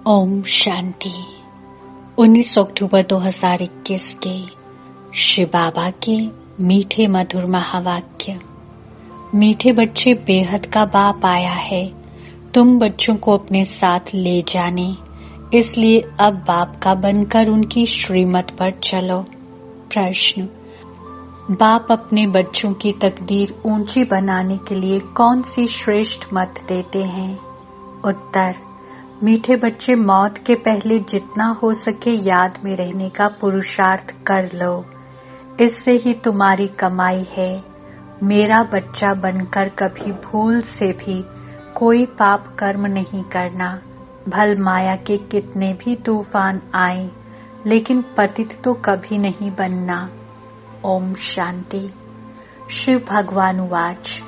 ओम शांति। 19 अक्टूबर 2021 के श्री बाबा के मीठे मधुर महावाक्य। मीठे बच्चे, बेहद का बाप आया है तुम बच्चों को अपने साथ ले जाने, इसलिए अब बाप का बनकर उनकी श्रीमत पर चलो। प्रश्न: बाप अपने बच्चों की तकदीर ऊंची बनाने के लिए कौन सी श्रेष्ठ मत देते हैं? उत्तर: मीठे बच्चे, मौत के पहले जितना हो सके याद में रहने का पुरुषार्थ कर लो, इससे ही तुम्हारी कमाई है। मेरा बच्चा बनकर कभी भूल से भी कोई पाप कर्म नहीं करना। भल माया के कितने भी तूफान आए, लेकिन पतित तो कभी नहीं बनना। ओम शांति। शिव भगवान उवाच: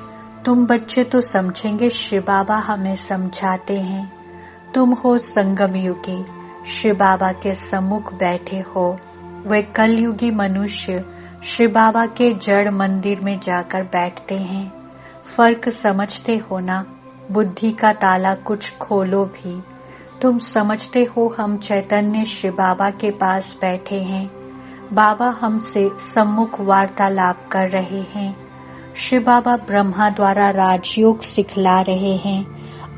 तुम बच्चे तो समझेंगे, शिव बाबा हमें समझाते हैं। तुम हो संगम युगी, शिव बाबा के सम्मुख बैठे हो। वे कलयुगी मनुष्य शिव बाबा के जड़ मंदिर में जाकर बैठते हैं। फर्क समझते हो ना? बुद्धि का ताला कुछ खोलो भी। तुम समझते हो हम चैतन्य शिव बाबा के पास बैठे हैं। बाबा हमसे सम्मुख वार्तालाप कर रहे हैं। शिव बाबा ब्रह्मा द्वारा राजयोग सिखला रहे हैं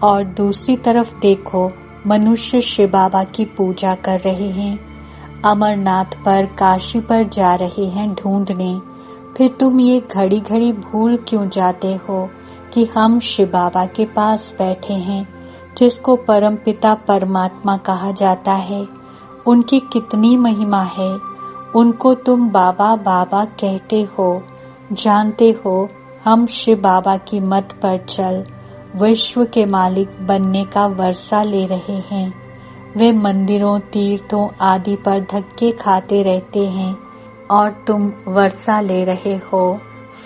और दूसरी तरफ देखो मनुष्य शिव बाबा की पूजा कर रहे हैं। अमरनाथ पर, काशी पर जा रहे हैं ढूंढने। फिर तुम ये घड़ी घड़ी भूल क्यों जाते हो कि हम शिव बाबा के पास बैठे हैं, जिसको परमपिता परमात्मा कहा जाता है। उनकी कितनी महिमा है, उनको तुम बाबा बाबा कहते हो। जानते हो हम शिव बाबा की मत पर चल विश्व के मालिक बनने का वर्षा ले रहे हैं। वे मंदिरों, तीर्थों आदि पर धक्के खाते रहते हैं और तुम वर्षा ले रहे हो।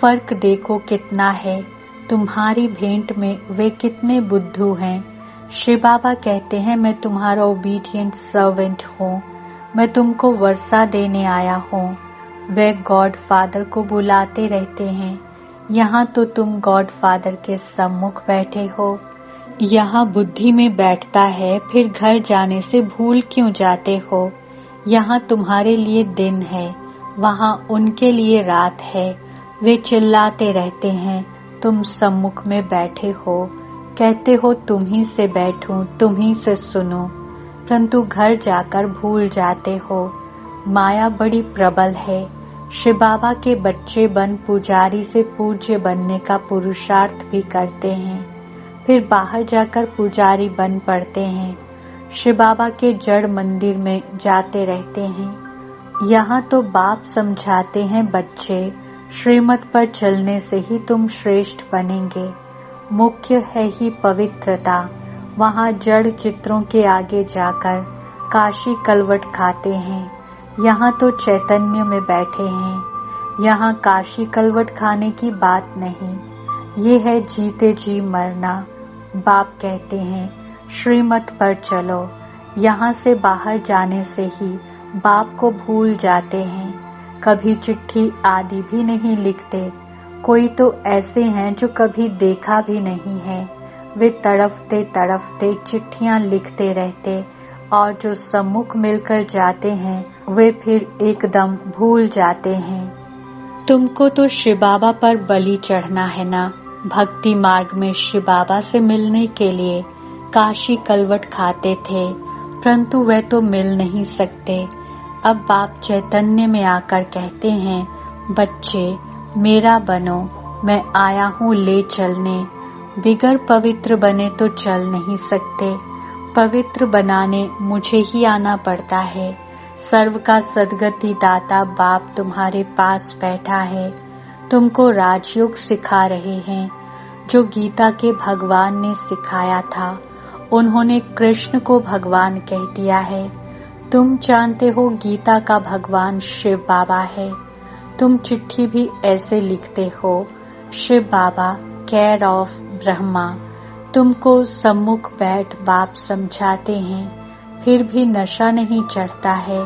फर्क देखो कितना है। तुम्हारी भेंट में वे कितने बुद्धू हैं। शिव बाबा कहते हैं मैं तुम्हारा ओबीडिएंट सर्वेंट हूँ, मैं तुमको वर्षा देने आया हूँ। वे गॉड फादर को बुलाते रहते हैं। यहाँ तो तुम गॉड फादर के सम्मुख बैठे हो। यहाँ बुद्धि में बैठता है, फिर घर जाने से भूल क्यों जाते हो? यहाँ तुम्हारे लिए दिन है, वहाँ उनके लिए रात है। वे चिल्लाते रहते हैं, तुम सम्मुख में बैठे हो। कहते हो तुम ही से बैठूं, तुम ही से सुनो, परंतु घर जाकर भूल जाते हो। माया बड़ी प्रबल है। शिव बाबा के बच्चे बन पुजारी से पूज्य बनने का पुरुषार्थ भी करते हैं, फिर बाहर जाकर पुजारी बन पड़ते हैं। शिव बाबा के जड़ मंदिर में जाते रहते हैं। यहाँ तो बाप समझाते हैं बच्चे, श्रीमत पर चलने से ही तुम श्रेष्ठ बनेंगे। मुख्य है ही पवित्रता। वहाँ जड़ चित्रों के आगे जाकर काशी कलवट खाते हैं। यहाँ तो चैतन्य में बैठे हैं। यहाँ काशी कलवट खाने की बात नहीं, ये है जीते जी मरना। बाप कहते हैं श्रीमत पर चलो। यहाँ से बाहर जाने से ही बाप को भूल जाते हैं। कभी चिट्ठी आदि भी नहीं लिखते। कोई तो ऐसे हैं जो कभी देखा भी नहीं है। वे तड़फते तड़फते चिट्ठियां लिखते रहते, और जो सम्मुख मिलकर जाते हैं वे फिर एकदम भूल जाते हैं। तुमको तो शिव बाबा पर बलि चढ़ना है ना। भक्ति मार्ग में शिव बाबा से मिलने के लिए काशी कलवट खाते थे, परंतु वे तो मिल नहीं सकते। अब बाप चैतन्य में आकर कहते हैं बच्चे मेरा बनो, मैं आया हूँ ले चलने। बिगर पवित्र बने तो चल नहीं सकते। पवित्र बनाने मुझे ही आना पड़ता है। सर्व का सद्गति दाता बाप तुम्हारे पास बैठा है। तुमको राजयोग सिखा रहे हैं, जो गीता के भगवान ने सिखाया था। उन्होंने कृष्ण को भगवान कह दिया है। तुम जानते हो गीता का भगवान शिव बाबा है। तुम चिट्ठी भी ऐसे लिखते हो, शिव बाबा केयर ऑफ ब्रह्मा। तुमको सम्मुख बैठ बाप समझाते हैं, फिर भी नशा नहीं चढ़ता है।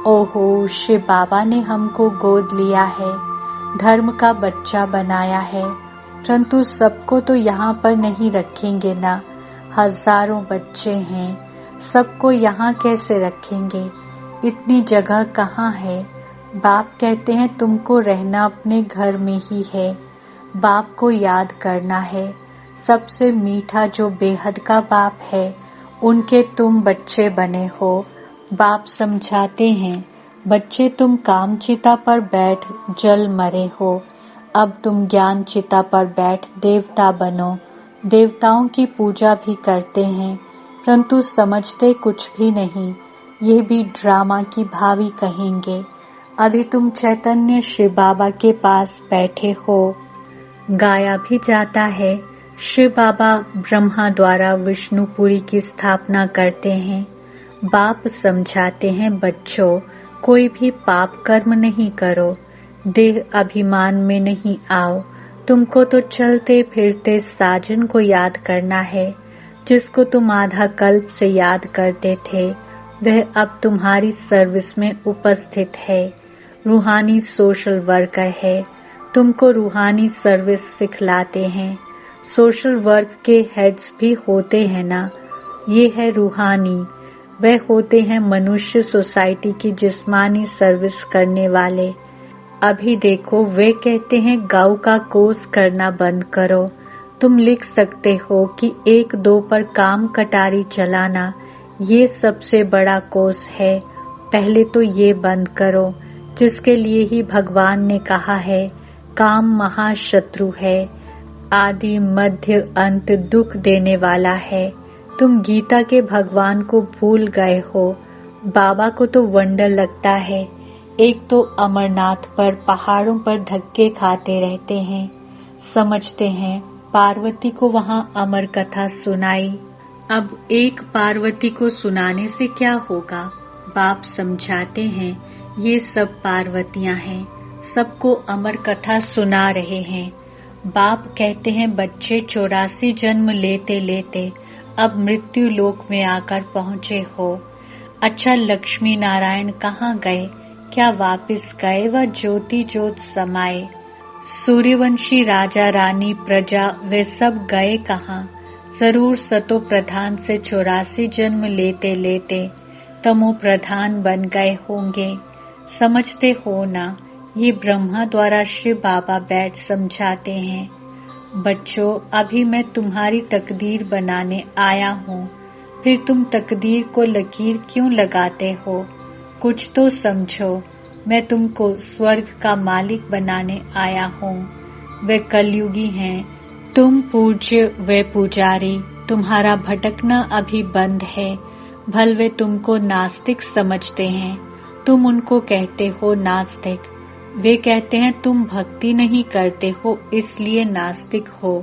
ओहो, शिव बाबा ने हमको गोद लिया है, धर्म का बच्चा बनाया है, परंतु सबको तो यहाँ पर नहीं रखेंगे ना। हजारों बच्चे हैं, सबको यहाँ कैसे रखेंगे? इतनी जगह कहाँ है? बाप कहते हैं तुमको रहना अपने घर में ही है। बाप को याद करना है। सबसे मीठा जो बेहद का बाप है, उनके तुम बच्चे बने हो। बाप समझाते हैं, बच्चे तुम काम चिता पर बैठ जल मरे हो, अब तुम ज्ञान चिता पर बैठ देवता बनो। देवताओं की पूजा भी करते हैं, परंतु समझते कुछ भी नहीं। ये भी ड्रामा की भावी कहेंगे। अभी तुम चैतन्य शिव बाबा के पास बैठे हो। गाया भी जाता है, शिव बाबा ब्रह्मा द्वारा विष्णुपुरी की स्थापना करते हैं। बाप समझाते हैं, बच्चों कोई भी पाप कर्म नहीं करो, देह अभिमान में नहीं आओ। तुमको तो चलते फिरते साजन को याद करना है, जिसको तुम आधा कल्प से याद करते थे, वह अब तुम्हारी सर्विस में उपस्थित है। रूहानी सोशल वर्कर है, तुमको रूहानी सर्विस सिखलाते हैं। सोशल वर्क के हेड्स भी होते हैं ना, ये है रूहानी। वह होते हैं मनुष्य सोसाइटी की जिस्मानी सर्विस करने वाले। अभी देखो, वे कहते हैं गौ का कोर्स करना बंद करो। तुम लिख सकते हो कि 1-2 पर काम कटारी चलाना ये सबसे बड़ा कोर्स है। पहले तो ये बंद करो, जिसके लिए ही भगवान ने कहा है काम महाशत्रु है, आदि मध्य अंत दुख देने वाला है। तुम गीता के भगवान को भूल गए हो। बाबा को तो वंडर लगता है, एक तो अमरनाथ पर पहाड़ों पर धक्के खाते रहते हैं, समझते हैं पार्वती को वहां अमर कथा सुनाई। अब एक पार्वती को सुनाने से क्या होगा? बाप समझाते हैं, ये सब पार्वतियां हैं, सबको अमर कथा सुना रहे हैं। बाप कहते हैं, बच्चे 84 जन्म लेते लेते अब मृत्यु लोक में आकर पहुँचे हो। अच्छा, लक्ष्मी नारायण कहाँ गए? क्या वापिस गए? वह ज्योति ज्योत समाये। सूर्यवंशी राजा रानी प्रजा वे सब गए कहाँ? जरूर सतो प्रधान से 84 जन्म लेते लेते तमो प्रधान बन गए होंगे। समझते हो ना, ये ब्रह्मा द्वारा शिव बाबा बैठ समझाते हैं, बच्चों अभी मैं तुम्हारी तकदीर बनाने आया हूँ, फिर तुम तकदीर को लकीर क्यों लगाते हो? कुछ तो समझो, मैं तुमको स्वर्ग का मालिक बनाने आया हूँ। वे कलयुगी हैं, तुम पूज्य वे पुजारी। तुम्हारा भटकना अभी बंद है। भल वे तुमको नास्तिक समझते हैं, तुम उनको कहते हो नास्तिक। वे कहते हैं तुम भक्ति नहीं करते हो इसलिए नास्तिक हो।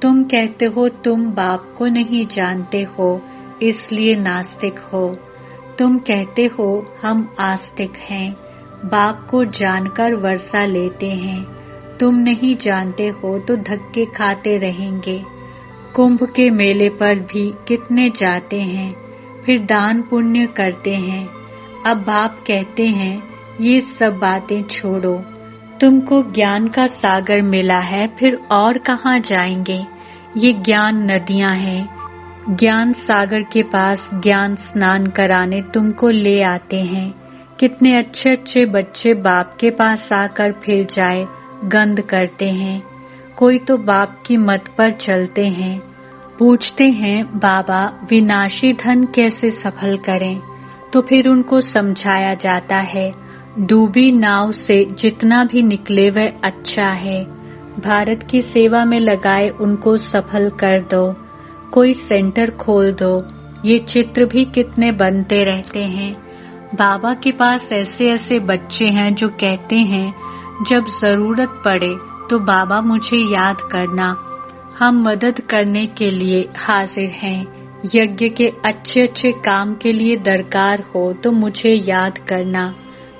तुम कहते हो तुम बाप को नहीं जानते हो इसलिए नास्तिक हो। तुम कहते हो हम आस्तिक हैं, बाप को जानकर वर्षा लेते हैं। तुम नहीं जानते हो तो धक्के खाते रहेंगे। कुंभ के मेले पर भी कितने जाते हैं, फिर दान पुण्य करते हैं। अब बाप कहते हैं ये सब बातें छोड़ो, तुमको ज्ञान का सागर मिला है, फिर और कहाँ जाएंगे? ये ज्ञान नदियां हैं, ज्ञान सागर के पास ज्ञान स्नान कराने तुमको ले आते हैं। कितने अच्छे अच्छे बच्चे बाप के पास आकर फिर जाए गंद करते हैं। कोई तो बाप की मत पर चलते हैं, पूछते हैं बाबा विनाशी धन कैसे सफल करें, तो फिर उनको समझाया जाता है डूबी नाव से जितना भी निकले वह अच्छा है। भारत की सेवा में लगाए उनको सफल कर दो, कोई सेंटर खोल दो। ये चित्र भी कितने बनते रहते हैं। बाबा के पास ऐसे ऐसे बच्चे हैं जो कहते हैं जब जरूरत पड़े तो बाबा मुझे याद करना, हम मदद करने के लिए हाजिर हैं। यज्ञ के अच्छे अच्छे काम के लिए दरकार हो तो मुझे याद करना।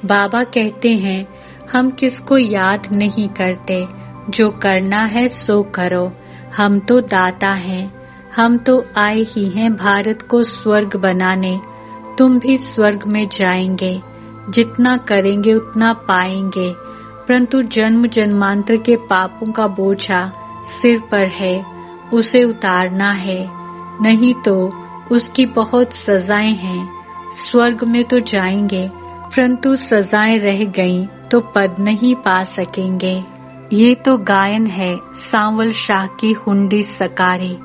बाबा कहते हैं हम किसको याद नहीं करते, जो करना है सो करो। हम तो दाता हैं, हम तो आए ही हैं भारत को स्वर्ग बनाने। तुम भी स्वर्ग में जाएंगे, जितना करेंगे उतना पाएंगे, परंतु जन्म जन्मांतर के पापों का बोझा सिर पर है, उसे उतारना है, नहीं तो उसकी बहुत सजाएं हैं। स्वर्ग में तो जाएंगे, परंतु सजाएं रह गईं तो पद नहीं पा सकेंगे। ये तो गायन है सांवल शाह की हुंडी सकारी,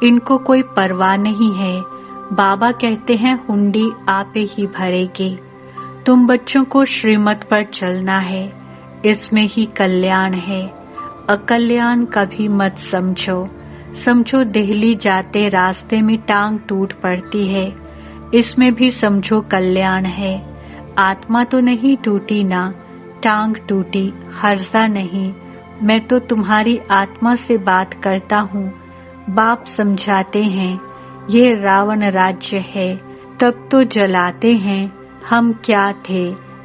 इनको कोई परवाह नहीं है। बाबा कहते हैं हुंडी आपे ही भरेगी। तुम बच्चों को श्रीमत पर चलना है, इसमें ही कल्याण है। अकल्याण कभी मत समझो। समझो दिल्ली जाते रास्ते में टांग टूट पड़ती है, इसमें भी समझो कल्याण है। आत्मा तो नहीं टूटी ना, टांग टूटी हर्जा नहीं। मैं तो तुम्हारी आत्मा से बात करता हूँ। बाप समझाते हैं ये रावण राज्य है, तब तो जलाते हैं। हम क्या थे,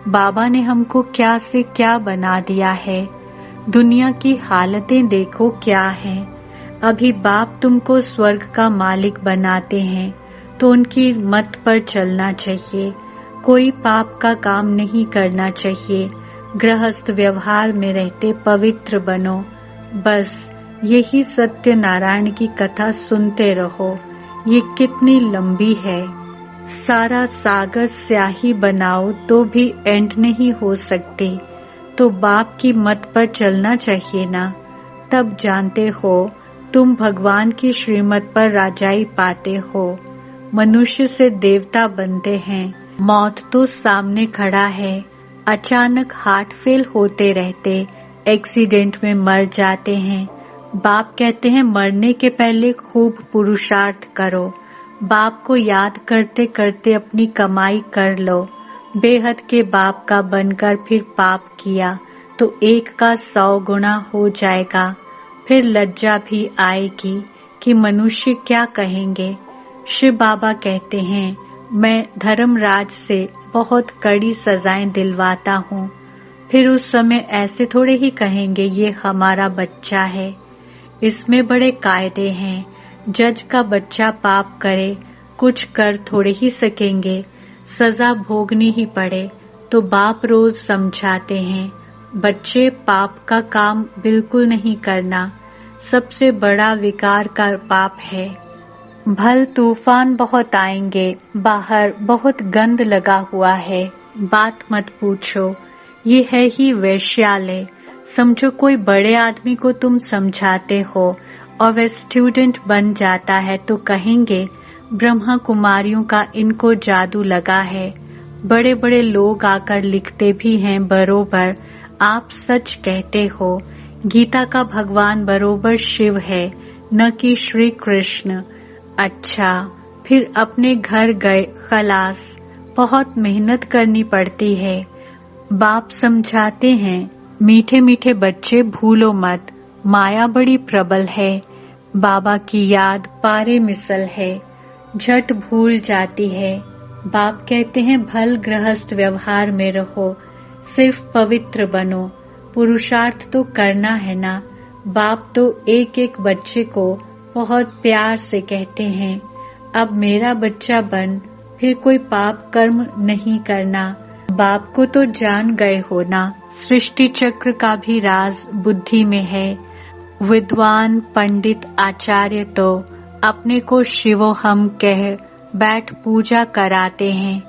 बाबा ने हमको क्या से क्या बना दिया है। दुनिया की हालतें देखो क्या है। अभी बाप तुमको स्वर्ग का मालिक बनाते हैं तो उनकी मत पर चलना चाहिए। कोई पाप का काम नहीं करना चाहिए। गृहस्थ व्यवहार में रहते पवित्र बनो। बस यही सत्यनारायण की कथा सुनते रहो। ये कितनी लंबी है, सारा सागर स्याही बनाओ तो भी एंड नहीं हो सकते। तो बाप की मत पर चलना चाहिए ना, तब जानते हो तुम भगवान की श्रीमत पर राजाई पाते हो। मनुष्य से देवता बनते हैं। मौत तो सामने खड़ा है। अचानक हार्ट फेल होते रहते, एक्सीडेंट में मर जाते हैं। बाप कहते हैं मरने के पहले खूब पुरुषार्थ करो। बाप को याद करते करते अपनी कमाई कर लो। बेहद के बाप का बनकर फिर पाप किया तो 1 का 100 गुना हो जाएगा। फिर लज्जा भी आएगी कि मनुष्य क्या कहेंगे। शिव बाबा कहते हैं मैं धर्मराज से बहुत कड़ी सजाएं दिलवाता हूँ। फिर उस समय ऐसे थोड़े ही कहेंगे ये हमारा बच्चा है। इसमें बड़े कायदे हैं। जज का बच्चा पाप करे, कुछ कर थोड़े ही सकेंगे, सजा भोगनी ही पड़े। तो बाप रोज समझाते हैं बच्चे पाप का काम बिल्कुल नहीं करना, सबसे बड़ा विकार का पाप है। भल तूफान बहुत आएंगे, बाहर बहुत गंद लगा हुआ है, बात मत पूछो, ये है ही वैश्यालय। समझो कोई बड़े आदमी को तुम समझाते हो और वह स्टूडेंट बन जाता है तो कहेंगे ब्रह्मा कुमारियों का इनको जादू लगा है। बड़े बड़े लोग आकर लिखते भी हैं बरोबर आप सच कहते हो। गीता का भगवान बरोबर शिव है, न कि श्री कृष्ण। अच्छा, फिर अपने घर गए खलास, बहुत मेहनत करनी पड़ती है। बाप समझाते हैं मीठे मीठे बच्चे भूलो मत, माया बड़ी प्रबल है। बाबा की याद पारे मिसल है, झट भूल जाती है। बाप कहते हैं भल गृहस्थ व्यवहार में रहो, सिर्फ पवित्र बनो। पुरुषार्थ तो करना है ना। बाप तो एक एक बच्चे को बहुत प्यार से कहते हैं अब मेरा बच्चा बन, फिर कोई पाप कर्म नहीं करना। बाप को तो जान गए हो ना, सृष्टि चक्र का भी राज बुद्धि में है। विद्वान पंडित आचार्य तो अपने को शिवो हम कह बैठ पूजा कराते हैं।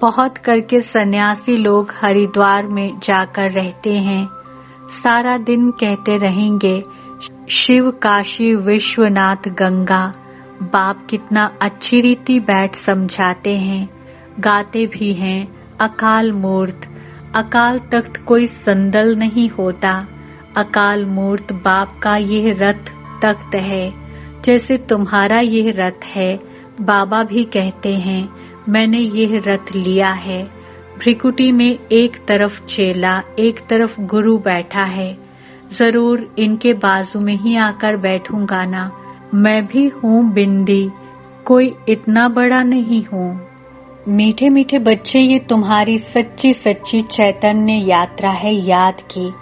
बहुत करके सन्यासी लोग हरिद्वार में जाकर रहते हैं, सारा दिन कहते रहेंगे शिव काशी विश्वनाथ गंगा। बाप कितना अच्छी रीति बैठ समझाते हैं, गाते भी हैं अकाल मूर्त। अकाल तख्त कोई संदल नहीं होता, अकाल मूर्त बाप का यह रथ तख्त है, जैसे तुम्हारा यह रथ है। बाबा भी कहते हैं मैंने यह रथ लिया है। भ्रिकुटी में एक तरफ चेला एक तरफ गुरु बैठा है, जरूर इनके बाजू में ही आकर बैठूंगा ना। मैं भी हूँ बिंदी, कोई इतना बड़ा नहीं हूँ। मीठे मीठे बच्चे, ये तुम्हारी सच्ची सच्ची चैतन्य यात्रा है याद की।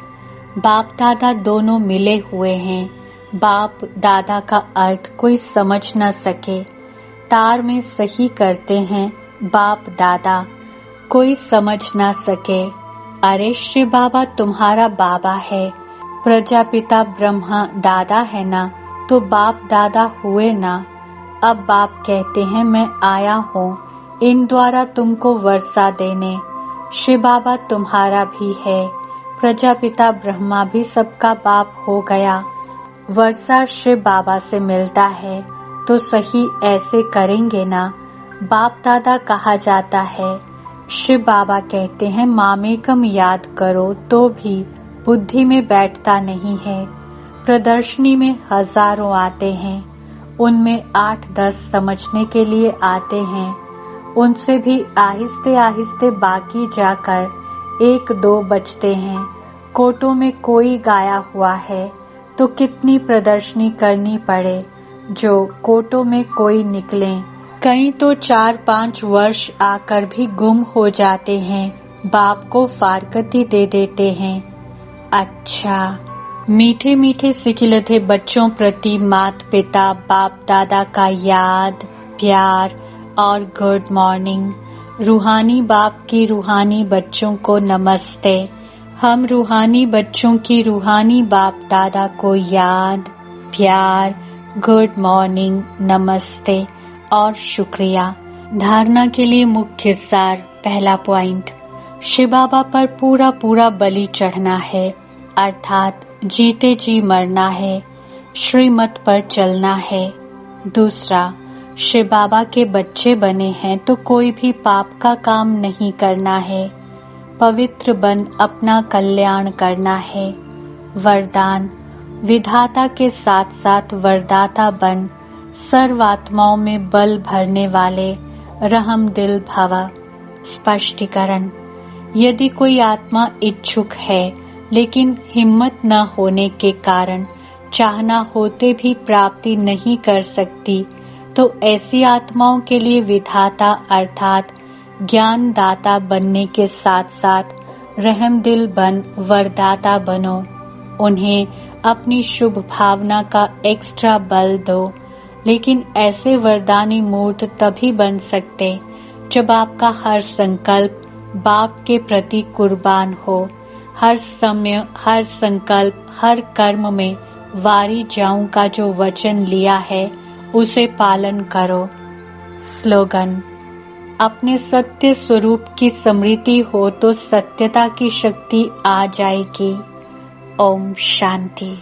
बाप दादा दोनों मिले हुए हैं। बाप दादा का अर्थ कोई समझ न सके, तार में सही करते हैं बाप दादा, कोई समझ ना सके। अरे शिव बाबा तुम्हारा बाबा है, प्रजापिता ब्रह्मा दादा है ना, तो बाप दादा हुए ना। अब बाप कहते हैं मैं आया हूँ इन द्वारा तुमको वर्षा देने। शिव बाबा तुम्हारा भी है, प्रजापिता ब्रह्मा भी सबका बाप हो गया। वर्षा शिव बाबा से मिलता है तो सही ऐसे करेंगे ना। बाप दादा कहा जाता है। शिव बाबा कहते हैं मामेकम याद करो तो भी बुद्धि में बैठता नहीं है। प्रदर्शनी में हजारों आते हैं, उनमें 8-10 समझने के लिए आते हैं। उनसे भी आहिस्ते आहिस्ते बाकी जाकर 1-2 बचते हैं। कोटों में कोई गाया हुआ है तो कितनी प्रदर्शनी करनी पड़े जो कोटों में कोई निकले। कई तो 4-5 वर्ष आकर भी गुम हो जाते हैं, बाप को फारकती दे देते हैं। अच्छा, मीठे मीठे सिखिलते बच्चों प्रति माता पिता बाप दादा का याद, प्यार और गुड मॉर्निंग। रूहानी बाप की रूहानी बच्चों को नमस्ते। हम रूहानी बच्चों की रूहानी बाप दादा को याद, प्यार, गुड मॉर्निंग, नमस्ते और शुक्रिया। धारणा के लिए मुख्य सार। पहला पॉइंट, शिव बाबा पर पूरा पूरा बलि चढ़ना है, अर्थात जीते जी मरना है, श्रीमत पर चलना है। दूसरा, शिव बाबा के बच्चे बने हैं तो कोई भी पाप का काम नहीं करना है, पवित्र बन अपना कल्याण करना है। वरदान, विधाता के साथ साथ वरदाता बन सर्वात्माओं में बल भरने वाले रहम दिल भव। स्पष्टीकरण, यदि कोई आत्मा इच्छुक है लेकिन हिम्मत न होने के कारण चाहना होते भी प्राप्ति नहीं कर सकती, तो ऐसी आत्माओं के लिए विधाता अर्थात ज्ञान दाता बनने के साथ साथ रहम दिल बन वरदाता बनो। उन्हें अपनी शुभ भावना का एक्स्ट्रा बल दो। लेकिन ऐसे वरदानी मूर्त तभी बन सकते जब आपका हर संकल्प बाप के प्रति कुर्बान हो। हर समय, हर संकल्प, हर कर्म में वारी जाऊं का जो वचन लिया है उसे पालन करो। स्लोगन, अपने सत्य स्वरूप की स्मृति हो तो सत्यता की शक्ति आ जाएगी। ओम शांति।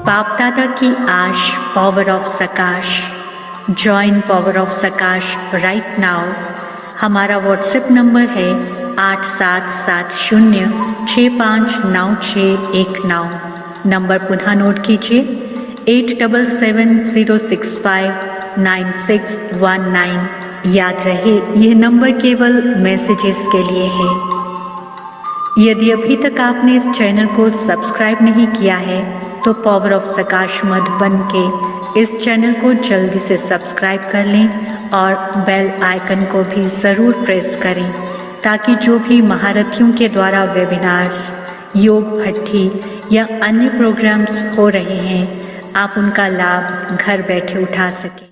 बाप दादा की आश, power of सकाश। Join power of सकाश right now. हमारा व्हाट्सएप नंबर है 8770659619। नंबर पुनः नोट कीजिए 8770659619। याद रहे यह नंबर केवल मैसेजेस के लिए है। यदि अभी तक आपने इस चैनल को सब्सक्राइब नहीं किया है तो पावर ऑफ सकाश मधुबन के इस चैनल को जल्दी से सब्सक्राइब कर लें और बेल आइकन को भी ज़रूर प्रेस करें ताकि जो भी महारथियों के द्वारा वेबिनार्स, योग भट्ठी या अन्य प्रोग्राम्स हो रहे हैं आप उनका लाभ घर बैठे उठा सकें।